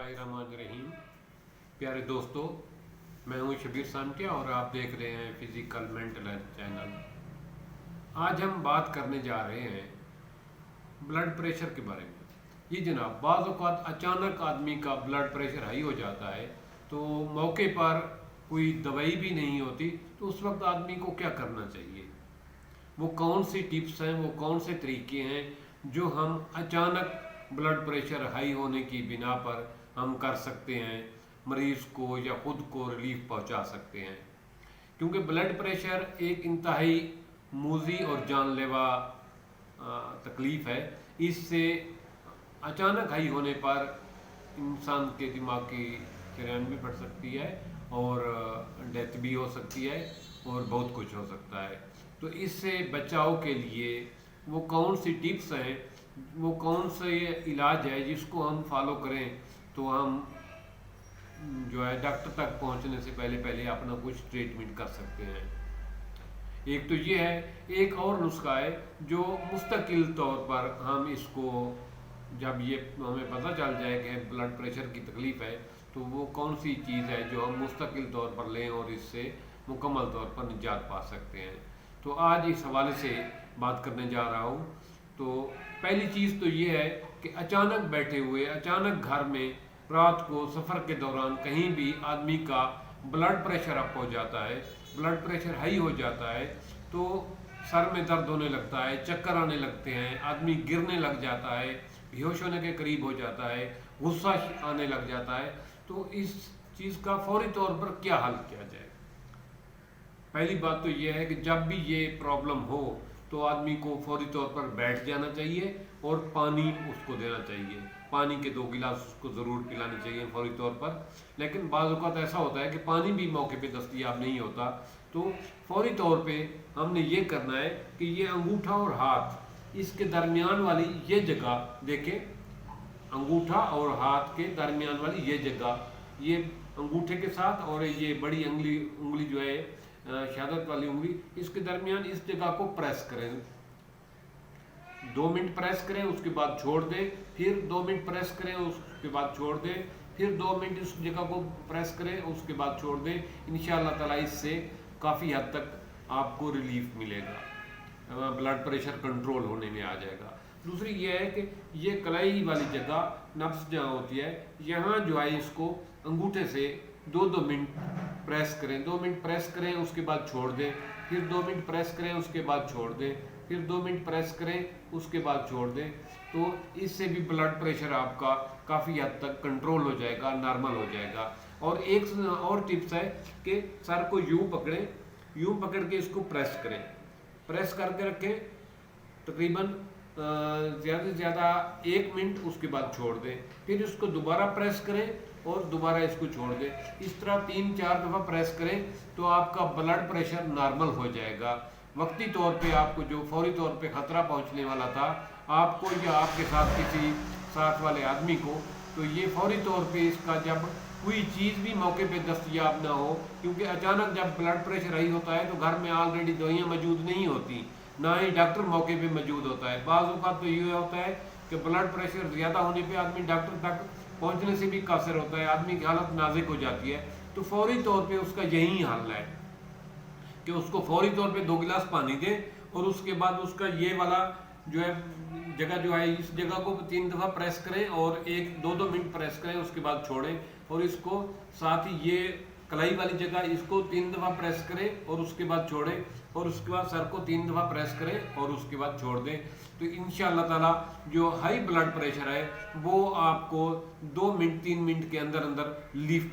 बिस्मिल्लाहिर्रहमानिर्रहीम। प्यारे दोस्तों, मैं हूं शबीर सामटिया और आप देख रहे हैं फिजिकल मेंटल हेल्थ चैनल। आज हम बात करने जा रहे हैं ब्लड प्रेशर के बारे में। ये जनाब, बाज़ औक़ात अचानक आदमी का ब्लड प्रेशर हाई हो जाता है तो मौके पर कोई दवाई भी नहीं होती, तो उस वक्त आदमी को क्या करना चाहिए, वो कौन सी टिप्स हैं, वो कौन से तरीके हैं जो हम अचानक ब्लड प्रेशर हाई होने की बिना पर हम कर सकते हैं, मरीज़ को या ख़ुद को रिलीफ पहुंचा सकते हैं। क्योंकि ब्लड प्रेशर एक इंतहाई मूज़ी और जानलेवा तकलीफ़ है। इससे अचानक हाई होने पर इंसान के दिमाग की शरेयान भी बढ़ सकती है और डेथ भी हो सकती है और बहुत कुछ हो सकता है। तो इससे बचाव के लिए वो कौन सी टिप्स हैं, वो कौन से इलाज है जिसको हम फॉलो करें तो हम जो है डॉक्टर तक पहुंचने से पहले पहले अपना कुछ ट्रीटमेंट कर सकते हैं। एक तो ये है, एक और नुस्खा है जो मुस्तकिल तौर पर हम इसको, जब ये हमें पता चल जाए कि ब्लड प्रेशर की तकलीफ़ है, तो वो कौन सी चीज़ है जो हम मुस्तकिल तौर पर लें और इससे मुकम्मल तौर पर निजात पा सकते हैं। तो आज इस हवाले से बात करने जा रहा हूँ। तो पहली चीज़ तो ये है कि अचानक बैठे हुए, अचानक घर में रात को सफ़र के दौरान कहीं भी आदमी का ब्लड प्रेशर अप हो जाता है, ब्लड प्रेशर हाई हो जाता है, तो सर में दर्द होने लगता है, चक्कर आने लगते हैं, आदमी गिरने लग जाता है, बेहोश होने के करीब हो जाता है, गुस्सा आने लग जाता है। तो इस चीज़ का फौरी तौर पर क्या हल किया जाए? पहली बात तो ये है कि जब भी ये प्रॉब्लम हो तो आदमी को फौरी तौर पर बैठ जाना चाहिए और पानी उसको देना चाहिए। पानी के 2 गिलास उसको ज़रूर पिलाने चाहिए फौरी तौर पर। लेकिन बाज़ औक़ात ऐसा होता है कि पानी भी मौके पे दस्तयाब नहीं होता, तो फौरी तौर पे हमने ये करना है कि ये अंगूठा और हाथ, इसके दरमियान वाली ये जगह देखें, अंगूठा और हाथ के दरमियान वाली ये जगह, ये अंगूठे के साथ और ये बड़ी उंगली जो है शहादत वाली उंगली, इसके दरमियान इस जगह को प्रेस करें। 2 मिनट प्रेस करें, उसके बाद छोड़ दें, फिर 2 मिनट प्रेस करें, उसके बाद छोड़ दें, फिर 2 मिनट इस जगह को प्रेस करें, उसके बाद छोड़ दें। इंशाअल्लाह ताला इससे काफ़ी हद तक आपको रिलीफ मिलेगा, ब्लड प्रेशर कंट्रोल होने में आ जाएगा। दूसरी ये है कि ये कलाई वाली जगह, नब्स जहाँ होती है, यहाँ जो है इसको अंगूठे से 2-2 मिनट प्रेस करें। 2 मिनट प्रेस करें, उसके बाद छोड़ दें, फिर 2 मिनट प्रेस करें, उसके बाद छोड़ दें, फिर 2 मिनट प्रेस करें, उसके बाद छोड़ दें। तो इससे भी ब्लड प्रेशर आपका काफ़ी हद तक कंट्रोल हो जाएगा, नॉर्मल हो जाएगा। और एक और टिप्स है कि सर को यूँ पकड़ें, यूँ पकड़ के इसको प्रेस करें, प्रेस करके रखें तकरीबन ज़्यादा से ज़्यादा 1 मिनट, उसके बाद छोड़ दें, फिर इसको दोबारा प्रेस करें और दोबारा इसको छोड़ दें। इस तरह 3-4 दफ़ा प्रेस करें तो आपका ब्लड प्रेशर नॉर्मल हो जाएगा। वक्ती तौर पे आपको जो फौरी तौर पे ख़तरा पहुंचने वाला था आपको या आपके साथ किसी साथ वाले आदमी को, तो ये फौरी तौर पे इसका, जब कोई चीज़ भी मौके पे दस्तयाब ना हो, क्योंकि अचानक जब ब्लड प्रेशर हाई होता है तो घर में ऑलरेडी दवाइयाँ मौजूद नहीं होती, ना ही डॉक्टर मौके पे मौजूद होता है। बाज़ औक़ात तो ये होता है कि ब्लड प्रेशर ज़्यादा होने पे आदमी डॉक्टर तक पहुंचने से भी कासिर होता है, आदमी की हालत नाजुक हो जाती है। तो फौरी तौर पे उसका यही हल है कि उसको फौरी तौर पे 2 गिलास पानी दें और उसके बाद उसका ये वाला जो है जगह जो है, इस जगह को 3 दफ़ा प्रेस करें और 1-2 मिनट प्रेस करें, उसके बाद छोड़ें। और इसको साथ ही ये कलाई वाली जगह, इसको 3 दफ़ा प्रेस करें और उसके बाद छोड़ें, और उसके बाद सर को 3 दफ़ा प्रेस करें और उसके बाद छोड़ दें। तो इंशाअल्लाह ताला जो हाई ब्लड प्रेशर है वो आपको 2 मिनट 3 मिनट के अंदर अंदर रिलीफ